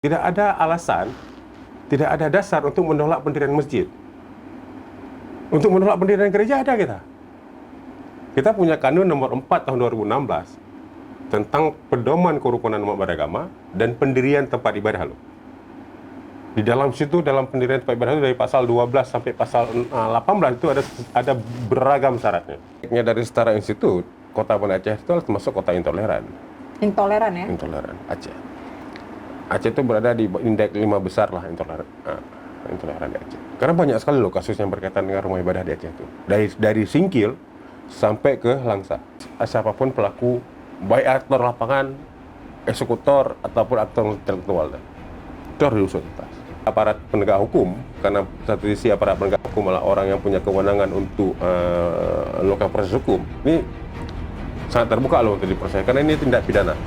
Tidak ada alasan, tidak ada dasar untuk menolak pendirian masjid. Untuk menolak pendirian gereja ada kita. Kita punya kanun nomor 4 tahun 2016 tentang pedoman kerukunan umat beragama dan pendirian tempat ibadah. Di dalam situ, dalam pendirian tempat ibadah itu dari pasal 12 sampai pasal 18 itu ada beragam syaratnya. Dari Setara Institut, Kota Banda Aceh itu termasuk kota intoleran. Intoleran ya? Intoleran, Aceh. Aceh itu berada di indeks 5 besar lah intoleran di Aceh. Karena banyak sekali loh kasus yang berkaitan dengan rumah ibadah di Aceh itu. Dari Singkil sampai ke Langsa. Siapapun pelaku, baik aktor lapangan, eksekutor, ataupun aktor intelektual, itu harus diusut tuntas. Aparat penegak hukum, karena satu sisi aparat penegak hukum adalah orang yang punya kewenangan untuk melakukan proses hukum. Ini sangat terbuka loh untuk diproses, karena ini tindak pidana.